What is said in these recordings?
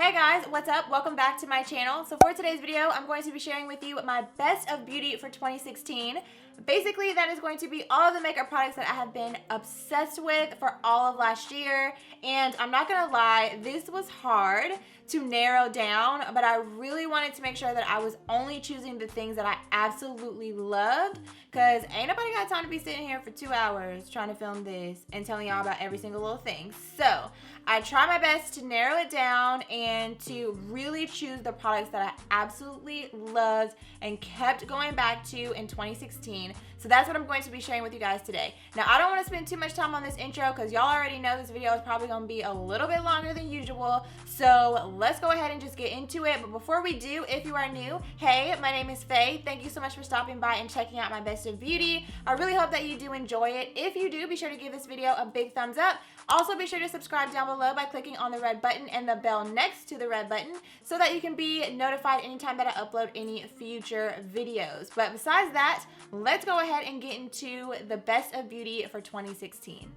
Hey guys, what's up? Welcome back to my channel. So for today's video, I'm going to be sharing with you my best of beauty for 2016. Basically, that is going to be all of the makeup products that I have been obsessed with for all of last year. And I'm not gonna lie, this was hard to narrow down, but I really wanted to make sure that I was only choosing the things that I absolutely loved, because ain't nobody got time to be sitting here for 2 hours trying to film this and telling y'all about every single little thing. So I try my best to narrow it down and to really choose the products that I absolutely loved and kept going back to in 2016. So that's what I'm going to be sharing with you guys today. Now, I don't want to spend too much time on this intro because y'all already know this video is probably going to be a little bit longer than usual. So let's go ahead and just get into it. But before we do, if you are new, hey, my name is Faye. Thank you so much for stopping by and checking out my best of beauty. I really hope that you do enjoy it. If you do, be sure to give this video a big thumbs up. Also, be sure to subscribe down below by clicking on the red button and the bell next to the red button so that you can be notified anytime that I upload any future videos. But besides that, let's go ahead and get into the best of beauty for 2016.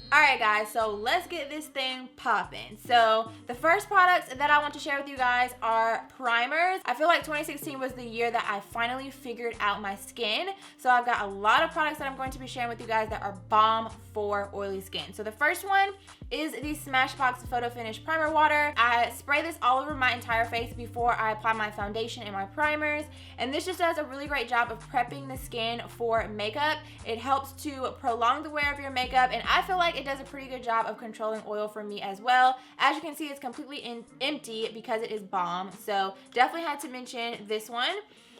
Alright guys, so let's get this thing popping. So the first products that I want to share with you guys are primers. I feel like 2016 was the year that I finally figured out my skin. So I've got a lot of products that I'm going to be sharing with you guys that are bomb for oily skin. So the first one is the Smashbox Photo Finish Primer Water. I spray this all over my entire face before I apply my foundation and my primers. And this just does a really great job of prepping the skin for makeup. It helps to prolong the wear of your makeup, and I feel like it does a pretty good job of controlling oil for me as well. As you can see, it's completely empty because it is balm. So definitely had to mention this one.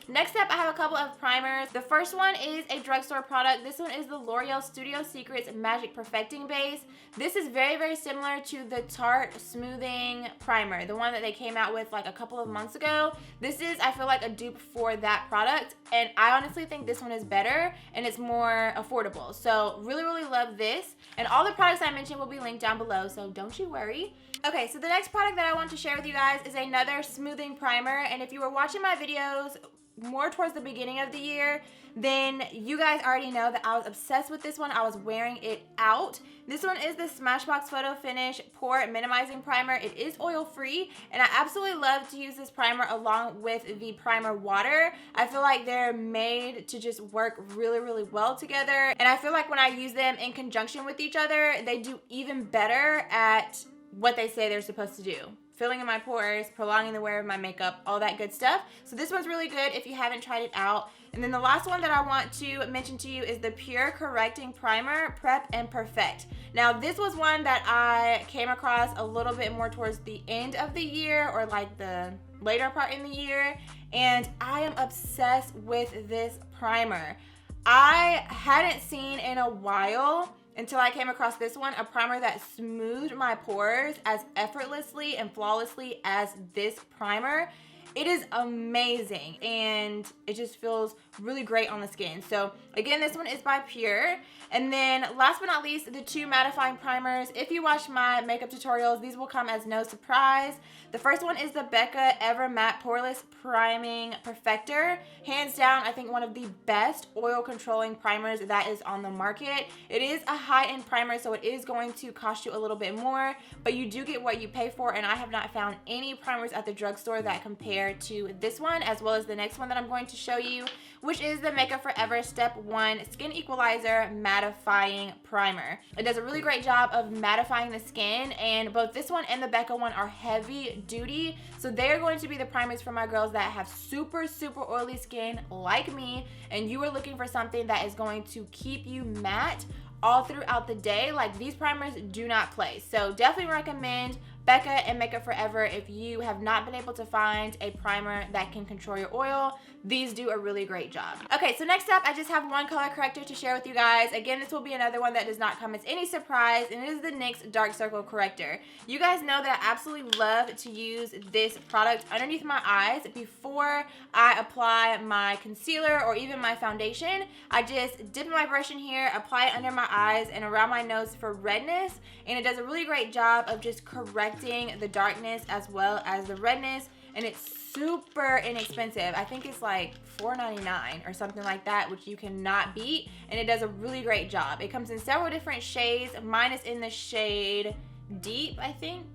Next up, I have a couple of primers. The first one is a drugstore product. This one is the L'Oreal Studio Secrets Magic Perfecting Base. This is very, very similar to the Tarte Smoothing Primer, the one that they came out with like a couple of months ago. This is, I feel like, a dupe for that product, and I honestly think this one is better and it's more affordable. So really, really love this. And all the products I mentioned will be linked down below, so don't you worry. Okay, so the next product that I want to share with you guys is another smoothing primer, and if you were watching my videos more towards the beginning of the year, then you guys already know that I was obsessed with this one. I was wearing it out. This one is the Smashbox Photo Finish Pore Minimizing Primer. It is oil free, and I absolutely love to use this primer along with the primer water. I feel like they're made to just work really, really well together, and I feel like when I use them in conjunction with each other, they do even better at what they say they're supposed to do. Filling in my pores, prolonging the wear of my makeup, all that good stuff. So this one's really good if you haven't tried it out. And then the last one that I want to mention to you is the Pure Correcting Primer Prep and Perfect. Now this was one that I came across a little bit more towards the end of the year, or like the later part in the year, and I am obsessed with this primer. I hadn't seen in a while, until I came across this one, a primer that smoothed my pores as effortlessly and flawlessly as this primer. It is amazing, and it just feels really great on the skin. So again, this one is by Pure. And then last but not least, the two mattifying primers. If you watch my makeup tutorials, these will come as no surprise. The first one is the Becca Ever Matte Poreless Priming Perfector. Hands down, I think one of the best oil controlling primers that is on the market. It is a high-end primer, so it is going to cost you a little bit more, but you do get what you pay for, and I have not found any primers at the drugstore that compare to this one, as well as the next one that I'm going to show you, which is the Makeup Forever Step 1 Skin Equalizer Mattifying Primer. It does a really great job of mattifying the skin, and both this one and the Becca one are heavy duty, so they're going to be the primers for my girls that have super, super oily skin like me, and you are looking for something that is going to keep you matte all throughout the day. Like, these primers do not play. So definitely recommend Becca and Makeup Forever if you have not been able to find a primer that can control your oil. These do a really great job. Okay, so next up, I just have one color corrector to share with you guys. Again, this will be another one that does not come as any surprise, and it is the NYX Dark Circle Corrector. You guys know that I absolutely love to use this product underneath my eyes before I apply my concealer or even my foundation. I just dip my brush in here, apply it under my eyes and around my nose for redness, and it does a really great job of just correcting the darkness as well as the redness. and it's super inexpensive. I think it's like $4.99 or something like that, which you cannot beat, and it does a really great job. It comes in several different shades. Mine is in the shade Deep, I think.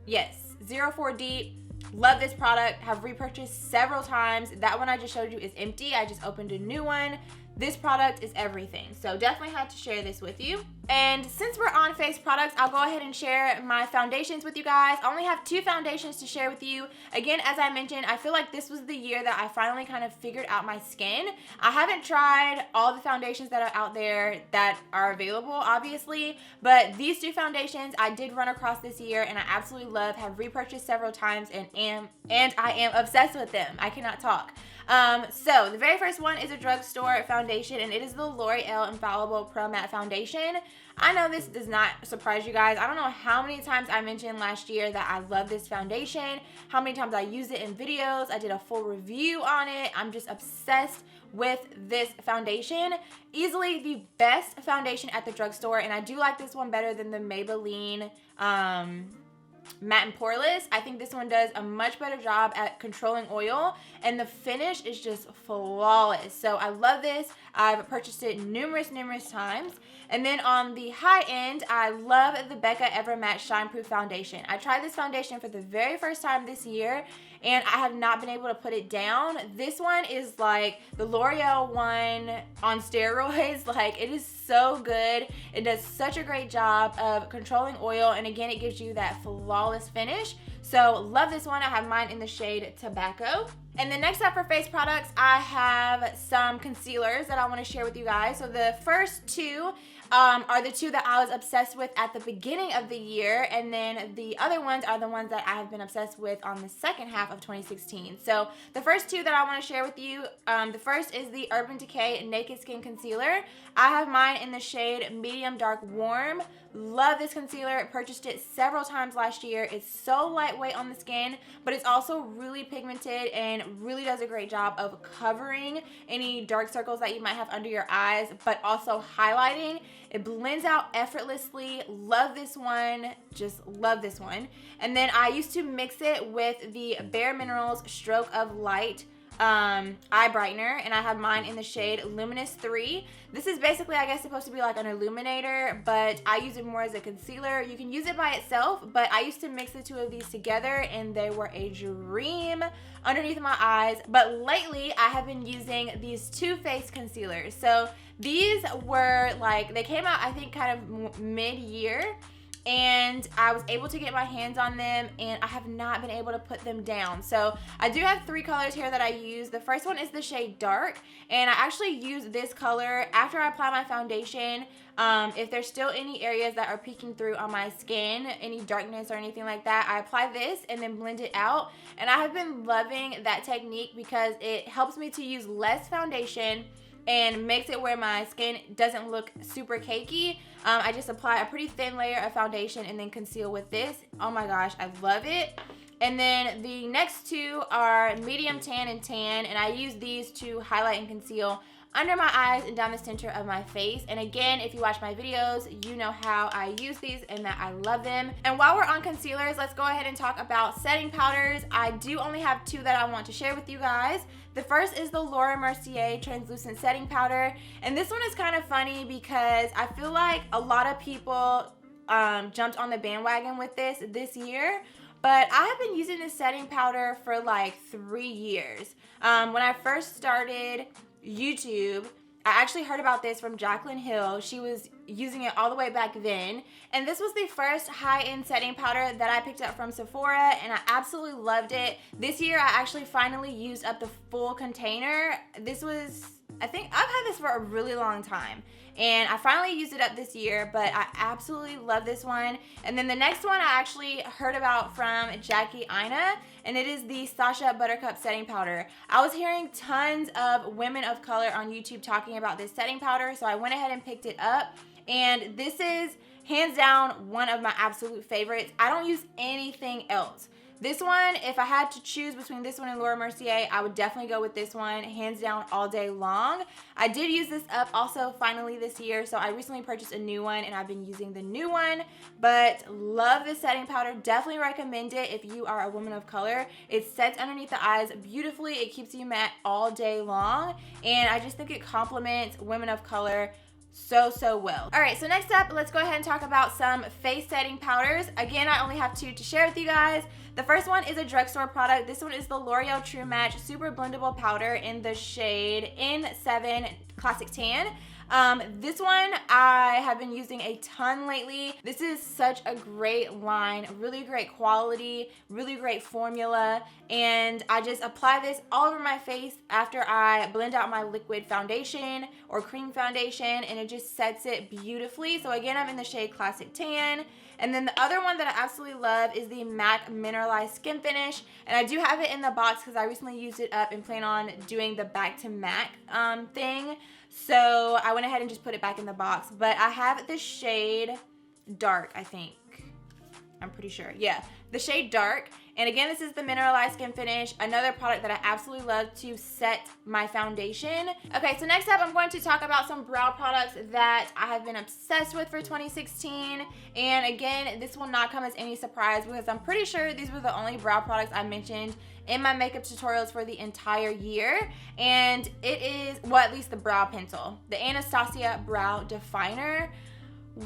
Yes, 04 Deep. Love this product. Have repurchased several times. That one I just showed you is empty. I just opened a new one. This product is everything. So definitely had to share this with you. And since we're on face products, I'll go ahead and share my foundations with you guys. I only have 2 foundations to share with you. Again, as I mentioned, I feel like this was the year that I finally kind of figured out my skin. I haven't tried all the foundations that are out there that are available, obviously, but these 2 foundations I did run across this year and I absolutely love, have repurchased several times, and I am obsessed with them. I cannot talk. So the very first one is a drugstore foundation, and it is the L'Oreal Infallible Pro Matte Foundation. I know this does not surprise you guys. I don't know how many times I mentioned last year that I love this foundation, how many times I used it in videos. I did a full review on it. I'm just obsessed with this foundation. Easily the best foundation at the drugstore, and I do like this one better than the Maybelline Matte and Poreless. I think this one does a much better job at controlling oil, and the finish is just flawless. So I love this. I've purchased it numerous times. And then on the high end, I love the Becca Ever Matte Shine Proof Foundation. I tried this foundation for the very first time this year, and I have not been able to put it down. This one is like the L'Oreal one on steroids. Like, it is so good. It does such a great job of controlling oil, and again, it gives you that flawless finish. So love this one. I have mine in the shade Tobacco. And then next up for face products, I have some concealers that I want to share with you guys. So the first 2 are the 2 that I was obsessed with at the beginning of the year, and then the other ones are the ones that I have been obsessed with on the second half of 2016. So the first 2 that I want to share with you, the first is the Urban Decay Naked Skin Concealer. I have mine in the shade Medium Dark Warm. Love this concealer. Purchased it several times last year. It's so lightweight on the skin, but it's also really pigmented and really does a great job of covering any dark circles that you might have under your eyes, but also highlighting. It blends out effortlessly. Love this one. Just love this one. And then I used to mix it with the Bare Minerals Stroke of Light eye brightener, and I have mine in the shade Luminous 3. This is basically, I guess, supposed to be like an illuminator, but I use it more as a concealer. You can use it by itself, but I used to mix the 2 of these together, and they were a dream underneath my eyes. But lately, I have been using these Too Faced concealers. So these were like, they came out, I think, kind of mid-year, and I was able to get my hands on them, and I have not been able to put them down. So I do have 3 colors here that I use. The first one is the shade Dark, and I actually use this color after I apply my foundation. If there's still any areas that are peeking through on my skin, any darkness or anything like that, I apply this and then blend it out. And I have been loving that technique because it helps me to use less foundation and makes it where my skin doesn't look super cakey. I just apply a pretty thin layer of foundation and then conceal with this. Oh my gosh, I love it. And then the next 2 are Medium Tan and Tan, and I use these to highlight and conceal under my eyes and down the center of my face. And again, if you watch my videos, you know how I use these and that I love them. And while we're on concealers, let's go ahead and talk about setting powders. I do only have 2 that I want to share with you guys. The first is the Laura Mercier Translucent Setting Powder, and this one is kind of funny because I feel like a lot of people jumped on the bandwagon with this year, but I have been using this setting powder for like 3 years. When I first started YouTube, I actually heard about this from Jaclyn Hill. She was using it all the way back then, and this was the first high-end setting powder that I picked up from Sephora, and I absolutely loved it. This year I actually finally used up the full container. This was, I think I've had this for a really long time, and I finally used it up this year, but I absolutely love this one. And then the next one I actually heard about from Jackie Ina, and it is the Sasha Buttercup Setting Powder. I was hearing tons of women of color on YouTube talking about this setting powder, so I went ahead and picked it up, and this is hands down one of my absolute favorites. I don't use anything else. This one, if I had to choose between this one and Laura Mercier, I would definitely go with this one, hands down, all day long. I did use this up also finally this year, so I recently purchased a new one and I've been using the new one, but love this setting powder. Definitely recommend it if you are a woman of color. It sets underneath the eyes beautifully. It keeps you matte all day long, and I just think it complements women of color so well. All right, so next up, let's go ahead and talk about some face setting powders. Again, I only have 2 to share with you guys. The first one is a drugstore product. This one is the L'Oreal True Match Super Blendable Powder in the shade N7 Classic Tan. This one I have been using a ton lately. This is such a great line, really great quality, really great formula, and I just apply this all over my face after I blend out my liquid foundation or cream foundation, and it just sets it beautifully. So again, I'm in the shade Classic Tan. And then the other one that I absolutely love is the MAC Mineralized Skin Finish, and I do have it in the box because I recently used it up and plan on doing the back to MAC thing. So I went ahead and just put it back in the box. But I have the shade Dark, I think. I'm pretty sure. Yeah, the shade Dark. And again, this is the Mineralized Skin Finish, another product that I absolutely love to set my foundation. Okay, so next up, I'm going to talk about some brow products that I have been obsessed with for 2016. And again, this will not come as any surprise because I'm pretty sure these were the only brow products I mentioned in my makeup tutorials for the entire year. And it is, well, at least the brow pencil, the Anastasia Brow Definer.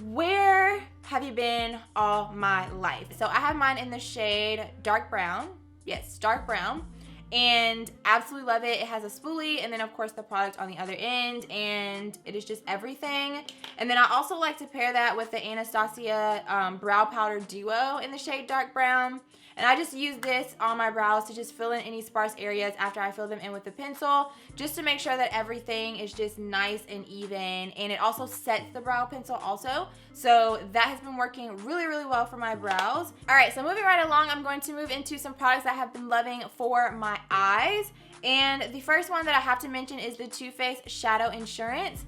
Where have you been all my life? So I have mine in the shade Dark Brown. Yes, Dark Brown. And absolutely love it. It has a spoolie and then of course the product on the other end, and it is just everything. And then I also like to pair that with the Anastasia Brow Powder Duo in the shade Dark Brown. And I just use this on my brows to just fill in any sparse areas after I fill them in with the pencil, just to make sure that everything is just nice and even. And it also sets the brow pencil also. So that has been working really well for my brows. All right, so moving right along, I'm going to move into some products I have been loving for my eyes. And the first one that I have to mention is the Too Faced Shadow Insurance.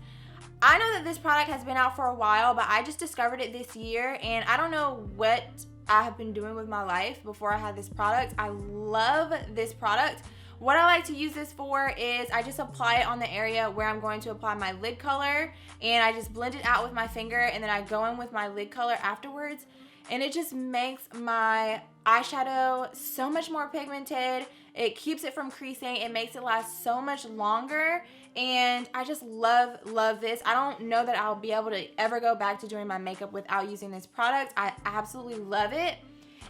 I know that this product has been out for a while, but I just discovered it this year, and I don't know what I have been doing with my life before I had this product. I love this product. What I like to use this for is I just apply it on the area where I'm going to apply my lid color, and I just blend it out with my finger, and then I go in with my lid color afterwards, and it just makes my eyeshadow so much more pigmented. It keeps it from creasing. It makes it last so much longer, and I just love this. I don't know that I'll be able to ever go back to doing my makeup without using this product. I absolutely love it.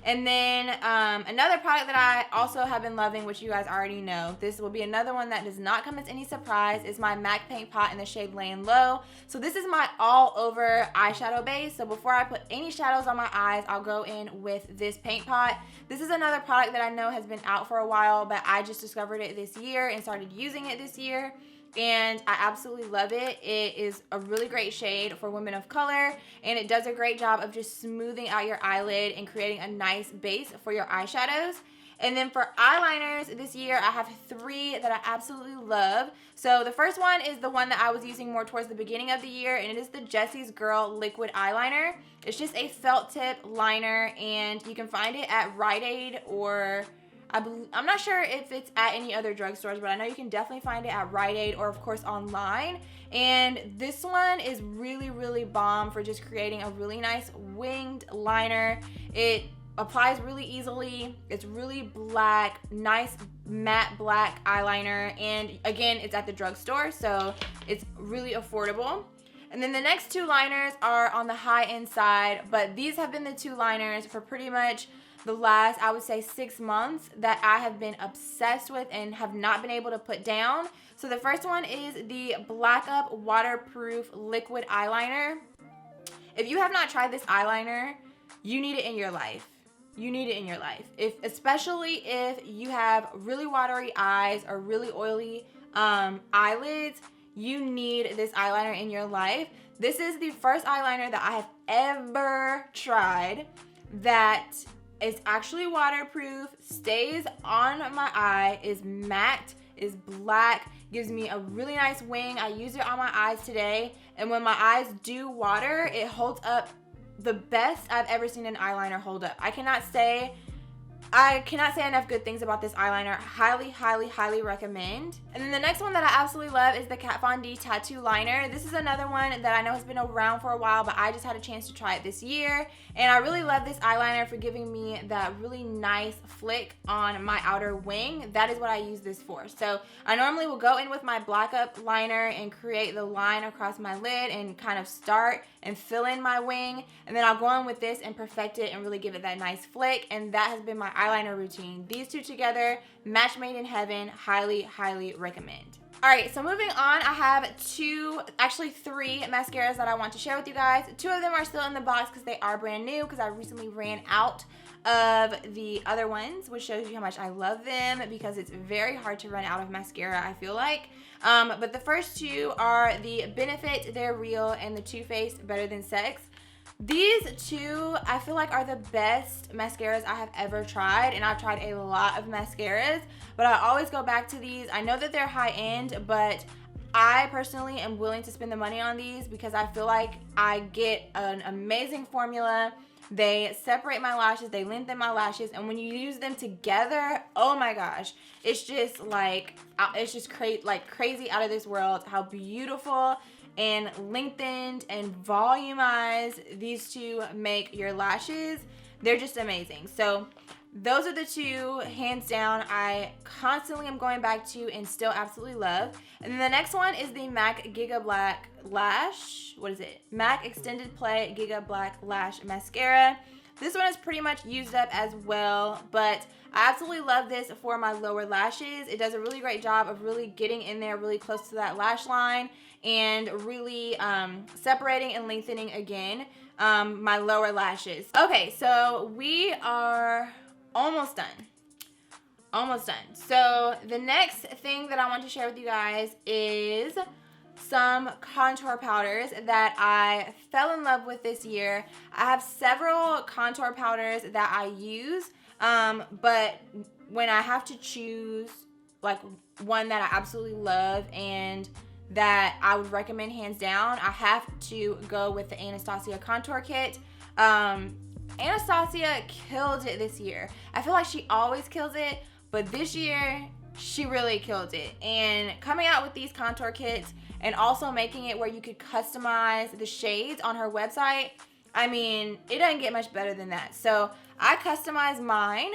And then another product that I also have been loving, which you guys already know, this will be another one that does not come as any surprise, is my MAC Paint Pot in the shade Laying Low. So this is my all over eyeshadow base. So before I put any shadows on my eyes, I'll go in with this paint pot. This is another product that I know has been out for a while, but I just discovered it this year and started using it this year. And I absolutely love it. It is a really great shade for women of color, and it does a great job of just smoothing out your eyelid and creating a nice base for your eyeshadows. And then for eyeliners this year, I have 3 that I absolutely love. So the first one is the one that I was using more towards the beginning of the year, and it is the Jessie's Girl Liquid Eyeliner. It's just a felt tip liner, and you can find it at Rite Aid, or I'm not sure if it's at any other drugstores, but I know you can definitely find it at Rite Aid or of course online. And this one is really bomb for just creating a really nice winged liner. It applies really easily. It's really black, nice matte black eyeliner, and again, it's at the drugstore, so it's really affordable. And then the next 2 liners are on the high end side, but these have been the 2 liners for pretty much the last, I would say, 6 months that I have been obsessed with and have not been able to put down. So the first one is the Black Up Waterproof Liquid Eyeliner. If you have not tried this eyeliner, you need it in your life. You need it in your life. Especially if you have really watery eyes or really oily eyelids, you need this eyeliner in your life. This is the first eyeliner that I have ever tried that is actually waterproof, stays on my eye, is matte, is black, gives me a really nice wing. I use it on my eyes today, and when my eyes do water, it holds up the best I've ever seen an eyeliner hold up. I cannot say I cannot say enough good things about this eyeliner. Highly, highly, highly recommend. And then the next one that I absolutely love is the Kat Von D Tattoo Liner. This is another one that I know has been around for a while, but I just had a chance to try it this year. And I really love this eyeliner for giving me that really nice flick on my outer wing. That is what I use this for. So I normally will go in with my Black Up liner and create the line across my lid and kind of start and fill in my wing. And then I'll go in with this and perfect it and really give it that nice flick. And that has been my eyeliner routine. These two together, match made in heaven. Highly, highly recommend. Alright, so moving on, I have three mascaras that I want to share with you guys. Two of them are still in the box because they are brand new because I recently ran out of the other ones, which shows you how much I love them because it's very hard to run out of mascara, I feel like. But the first two are the Benefit They're Real and the Too Faced Better Than Sex. These two, I feel like, are the best mascaras I have ever tried, and I've tried a lot of mascaras, but I always go back to these. I know that they're high-end, but I personally am willing to spend the money on these because I feel like I get an amazing formula. They separate my lashes, they lengthen my lashes, and when you use them together, oh my gosh, it's just like, crazy out of this world how beautiful and lengthened and volumized these two make your lashes. They're just amazing. So those are the two, hands down, I constantly am going back to and still absolutely love. And then the next one is the MAC Giga Black Lash. What is it? MAC Extended Play Giga Black Lash Mascara. This one is pretty much used up as well, but I absolutely love this for my lower lashes. It does a really great job of really getting in there really close to that lash line and really separating and lengthening again my lower lashes. Okay, so we are almost done. Almost done. So the next thing that I want to share with you guys is some contour powders that I fell in love with this year. I have several contour powders that I use, but when I have to choose like one that I absolutely love and that I would recommend hands down, I have to go with the Anastasia contour kit. Anastasia killed it this year. I feel like she always kills it, but this year she really killed it. And coming out with these contour kits and also making it where you could customize the shades on her website, I mean, it doesn't get much better than that. So I customized mine,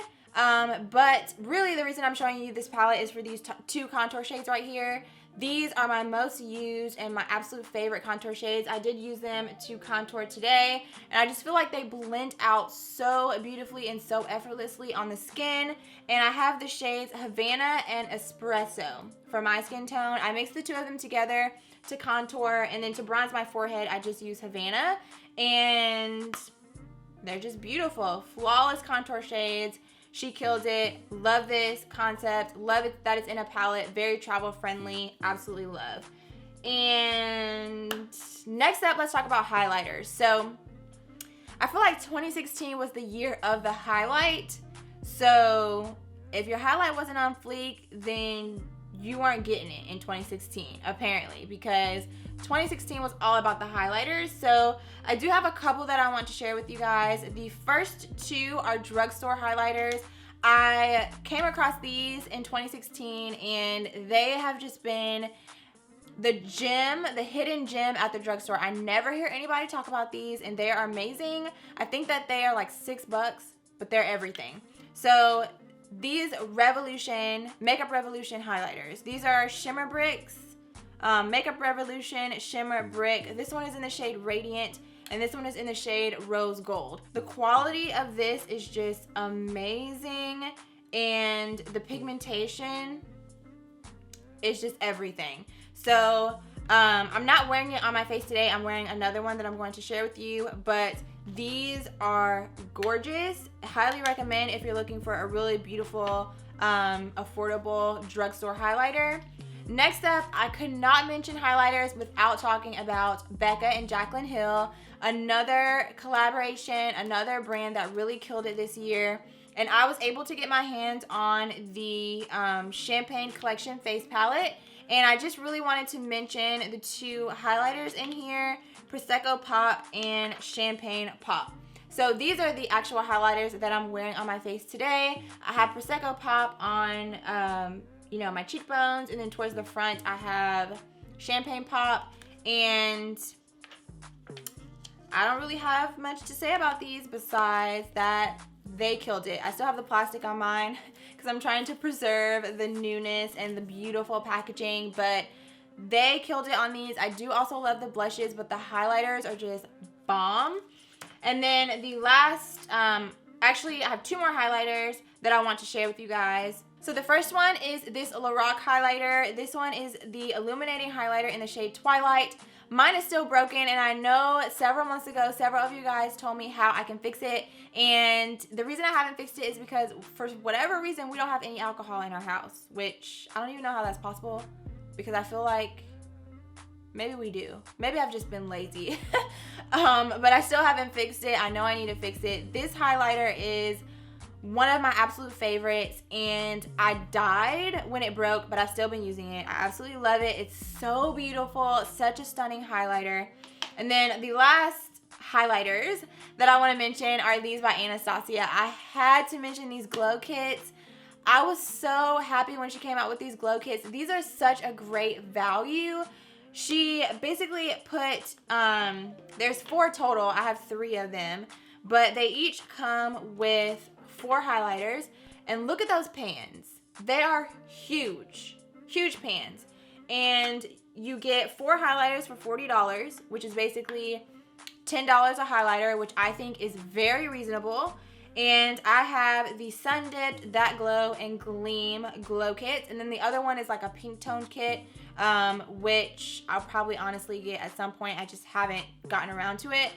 but really the reason I'm showing you this palette is for these two contour shades right here. These are my most used and my absolute favorite contour shades. I did use them to contour today, and I just feel like they blend out so beautifully and so effortlessly on the skin. And I have the shades Havana and Espresso for my skin tone. I mix the two of them together to contour, and then to bronze my forehead, I just use Havana, and they're just beautiful. Flawless contour shades. She killed it. Love this concept. Love it that it's in a palette. Very travel friendly. Absolutely love. And next up, let's talk about highlighters. So I feel like 2016 was the year of the highlight. So if your highlight wasn't on fleek, then you weren't getting it in 2016, apparently, because 2016 was all about the highlighters. So I do have a couple that I want to share with you guys. The first two are drugstore highlighters. I came across these in 2016, and they have just been the gem, the hidden gem at the drugstore. I never hear anybody talk about these, and they are amazing. I think that they are like $6, but they're everything. So these Makeup Revolution highlighters. These are Shimmer Bricks. Makeup Revolution Shimmer Brick. This one is in the shade Radiant, and this one is in the shade Rose Gold. The quality of this is just amazing, and the pigmentation is just everything. So I'm not wearing it on my face today. I'm wearing another one that I'm going to share with you, but these are gorgeous. Highly recommend if you're looking for a really beautiful, affordable drugstore highlighter. Next up, I could not mention highlighters without talking about Becca and Jaclyn Hill. Another collaboration, another brand that really killed it this year. And I was able to get my hands on the Champagne Collection Face Palette. And I just really wanted to mention the two highlighters in here, Prosecco Pop and Champagne Pop. So these are the actual highlighters that I'm wearing on my face today. I have Prosecco Pop on, you know, my cheekbones, and then towards the front I have Champagne Pop, and I don't really have much to say about these besides that they killed it. I still have the plastic on mine because I'm trying to preserve the newness and the beautiful packaging, but they killed it on these. I do also love the blushes, but the highlighters are just bomb. And then the last, actually I have two more highlighters that I want to share with you guys. So the first one is this Lorac highlighter. This one is the illuminating highlighter in the shade Twilight. Mine is still broken, and I know several months ago, several of you guys told me how I can fix it. And the reason I haven't fixed it is because for whatever reason, we don't have any alcohol in our house, which I don't even know how that's possible, because I feel like maybe we do. Maybe I've just been lazy. But I still haven't fixed it. I know I need to fix it. This highlighter is one of my absolute favorites, and I died when it broke, but I've still been using it. I absolutely love it. It's so beautiful, such a stunning highlighter. And then the last highlighters that I want to mention are these by Anastasia. I had to mention these glow kits. I was so happy when she came out with these glow kits. These are such a great value. She basically put, there's 4 total. I have 3 of them, but they each come with 4 highlighters, and look at those pans. They are huge, huge pans, and you get 4 highlighters for $40, which is basically $10 a highlighter, which I think is very reasonable. And I have the Sun Dipped, That Glow, and Gleam glow kits, and then the other one is like a pink tone kit, which I'll probably honestly get at some point. I just haven't gotten around to it.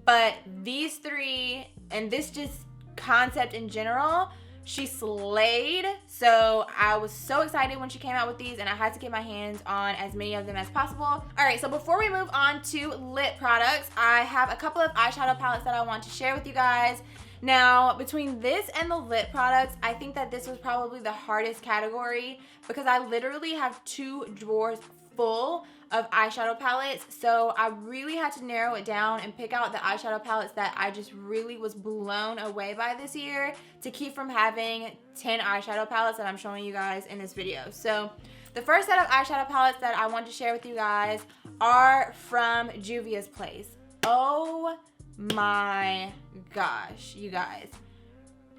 But these 3 and this just concept in general, she slayed. So I was so excited when she came out with these, and I had to get my hands on as many of them as possible. All right, so before we move on to lip products, I have a couple of eyeshadow palettes that I want to share with you guys. Now, between this and the lip products, I think that this was probably the hardest category because I literally have 2 drawers full of eyeshadow palettes, so I really had to narrow it down and pick out the eyeshadow palettes that I just really was blown away by this year to keep from having 10 eyeshadow palettes that I'm showing you guys in this video. So the first set of eyeshadow palettes that I want to share with you guys are from Juvia's Place. Oh my gosh, you guys.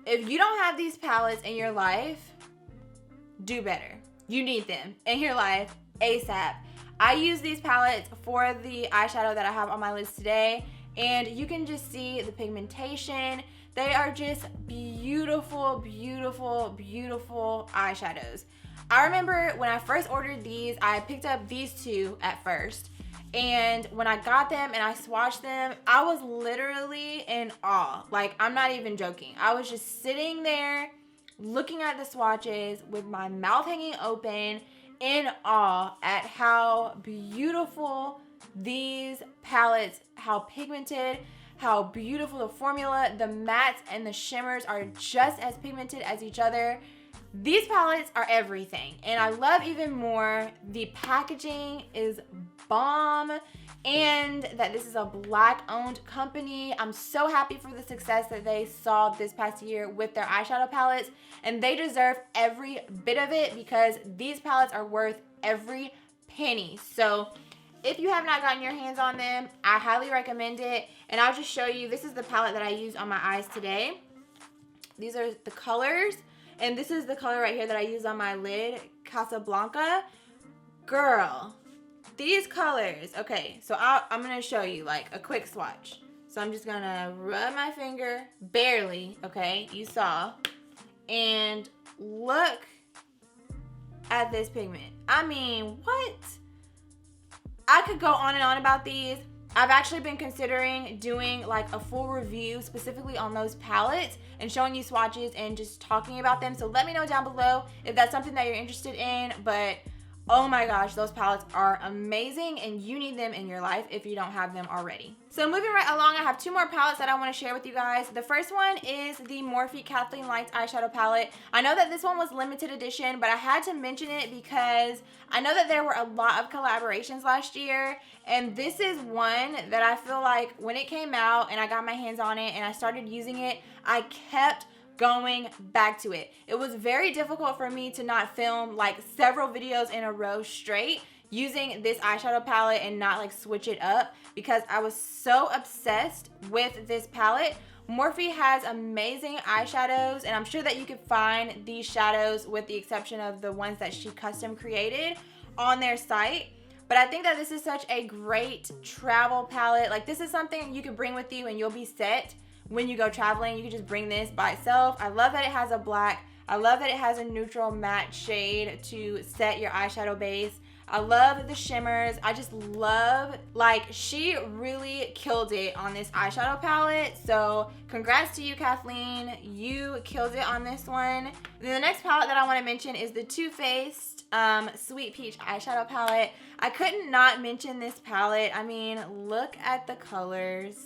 If you don't have these palettes in your life, do better. You need them in your life ASAP. I use these palettes for the eyeshadow that I have on my list today, and you can just see the pigmentation. They are just beautiful, beautiful, beautiful eyeshadows. I remember when I first ordered these, I picked up these 2 at first, and when I got them and I swatched them, I was literally in awe. Like, I'm not even joking. I was just sitting there looking at the swatches with my mouth hanging open, in awe at how beautiful these palettes, how pigmented, how beautiful the formula, the mattes and the shimmers are just as pigmented as each other. These palettes are everything, and I love even more the packaging is bomb, and that this is a Black owned company. I'm so happy for the success that they saw this past year with their eyeshadow palettes, and they deserve every bit of it because these palettes are worth every penny. So if you have not gotten your hands on them, I highly recommend it. And I'll just show you, this is the palette that I used on my eyes today. These are the colors, and this is the color right here that I used on my lid, Casablanca. Girl, these colors. Okay, so I'm gonna show you like a quick swatch. So I'm just gonna rub my finger, barely, okay, you saw, and look at this pigment. I mean, what? I could go on and on about these. I've actually been considering doing like a full review specifically on those palettes and showing you swatches and just talking about them. So let me know down below if that's something that you're interested in. But Oh my gosh, those palettes are amazing and you need them in your life if you don't have them already. So moving right along, I have 2 more palettes that I want to share with you guys. The first one is the Morphe KathleenLights eyeshadow palette. I know that this one was limited edition, but I had to mention it because I know that there were a lot of collaborations last year, and this is one that I feel like when it came out and I got my hands on it and I started using it, I kept going back to it. It was very difficult for me to not film like several videos in a row straight using this eyeshadow palette and not like switch it up because I was so obsessed with this palette. Morphe has amazing eyeshadows, and I'm sure that you could find these shadows, with the exception of the ones that she custom created, on their site. But I think that this is such a great travel palette. Like, this is something you could bring with you and you'll be set. When you go traveling, you can just bring this by itself. I love that it has a black. I love that it has a neutral matte shade to set your eyeshadow base. I love the shimmers. I just love, like, she really killed it on this eyeshadow palette. So congrats to you, Kathleen. You killed it on this one. Then the next palette that I want to mention is the Too Faced Sweet Peach eyeshadow palette. I couldn't not mention this palette. I mean, look at the colors.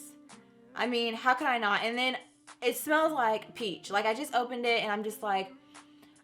I mean, how could I not? And then it smells like peach. Like, I just opened it and I'm just like,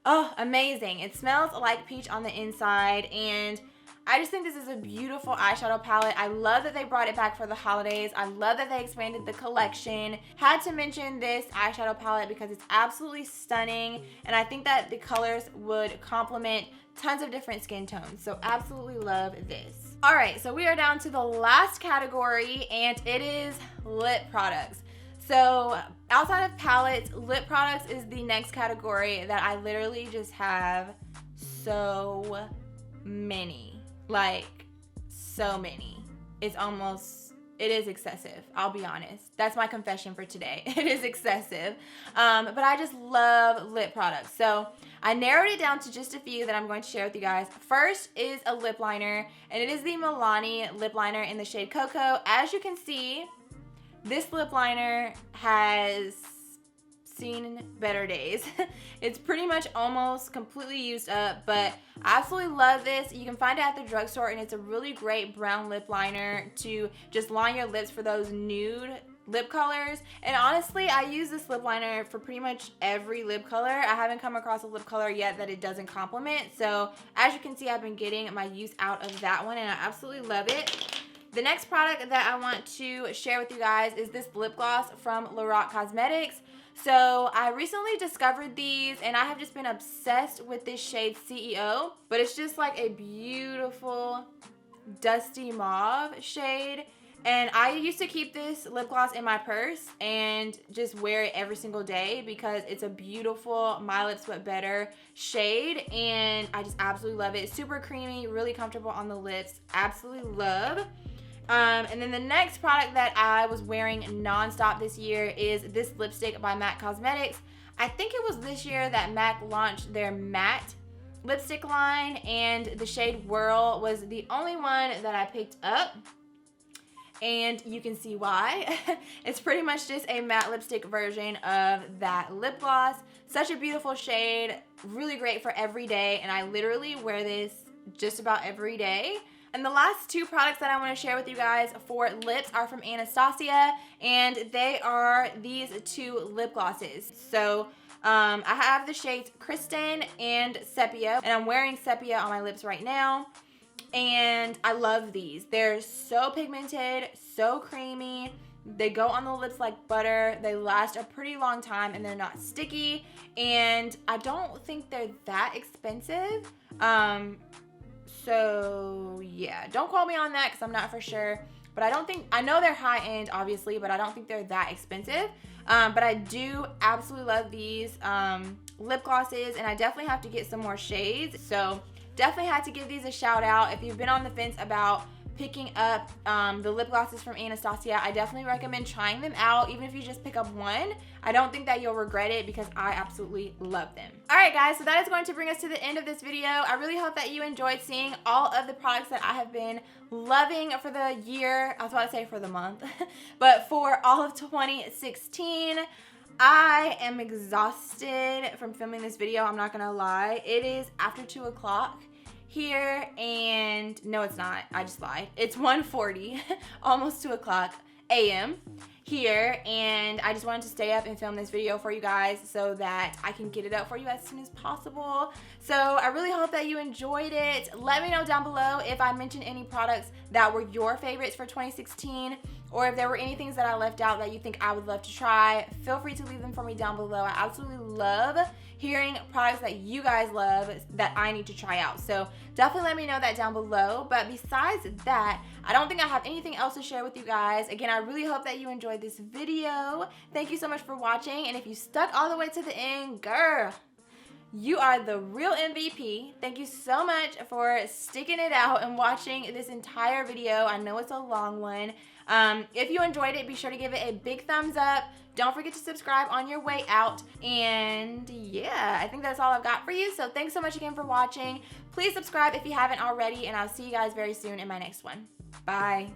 oh, amazing. It smells like peach on the inside, and I just think this is a beautiful eyeshadow palette. I love that they brought it back for the holidays. I love that they expanded the collection. Had to mention this eyeshadow palette because it's absolutely stunning, and I think that the colors would complement tons of different skin tones. So absolutely love this. All right, so we are down to the last category, and it is lip products. So outside of palettes, lip products is the next category that I literally just have so many. Like, so many. It is excessive. I'll be honest. That's my confession for today. It is excessive. But I just love lip products. So I narrowed it down to just a few that I'm going to share with you guys. First is a lip liner, and it is the Milani lip liner in the shade Cocoa. As you can see, this lip liner has seen better days. It's pretty much almost completely used up, but I absolutely love this. You can find it at the drugstore, and it's a really great brown lip liner to just line your lips for those nude lip colors. And honestly, I use this lip liner for pretty much every lip color. I haven't come across a lip color yet that it doesn't complement. So as you can see, I've been getting my use out of that one, and I absolutely love it. The next product that I want to share with you guys is this lip gloss from Lorac Cosmetics. So I recently discovered these, and I have just been obsessed with this shade CEO, but it's just like a beautiful dusty mauve shade. And I used to keep this lip gloss in my purse and just wear it every single day because it's a beautiful My Lips But Better shade, and I just absolutely love it. It's super creamy, really comfortable on the lips. Absolutely love. And then the next product that I was wearing nonstop this year is this lipstick by MAC Cosmetics. I think it was this year that MAC launched their matte lipstick line, and the shade Whirl was the only one that I picked up. And you can see why. It's pretty much just a matte lipstick version of that lip gloss. Such a beautiful shade, really great for every day, and I literally wear this just about every day. And the last two products that I want to share with you guys for lips are from Anastasia, and they are these two lip glosses. So I have the shades Kristen and Sepia, and I'm wearing Sepia on my lips right now. And I love these. They're so pigmented, so creamy. They go on the lips like butter. They last a pretty long time, and they're not sticky. And I don't think they're that expensive. So yeah, don't quote me on that because I'm not for sure. But I know they're high end, obviously, but I don't think they're that expensive. But I do absolutely love these lip glosses, and I definitely have to get some more shades. So definitely had to give these a shout out. If you've been on the fence about picking up the lip glosses from Anastasia, I definitely recommend trying them out. Even if you just pick up one, I don't think that you'll regret it because I absolutely love them. Alright guys, so that is going to bring us to the end of this video. I really hope that you enjoyed seeing all of the products that I have been loving for the year. I was about to say for the month, but for all of 2016. I am exhausted from filming this video, I'm not gonna lie. It is after 2 o'clock here, and no, it's not. I just lied. It's 1:40, almost 2 o'clock a.m. here, and I just wanted to stay up and film this video for you guys so that I can get it up for you as soon as possible. So I really hope that you enjoyed it. Let me know down below if I mentioned any products that were your favorites for 2016, or if there were any things that I left out that you think I would love to try. Feel free to leave them for me down below. I absolutely love hearing products that you guys love that I need to try out. So definitely let me know that down below. But besides that, I don't think I have anything else to share with you guys. Again, I really hope that you enjoyed this video. Thank you so much for watching. And if you stuck all the way to the end, girl, you are the real MVP. Thank you so much for sticking it out and watching this entire video. I know it's a long one. If you enjoyed it, be sure to give it a big thumbs up. Don't forget to subscribe on your way out. And yeah, I think that's all I've got for you. So thanks so much again for watching. Please subscribe if you haven't already, and I'll see you guys very soon in my next one. Bye.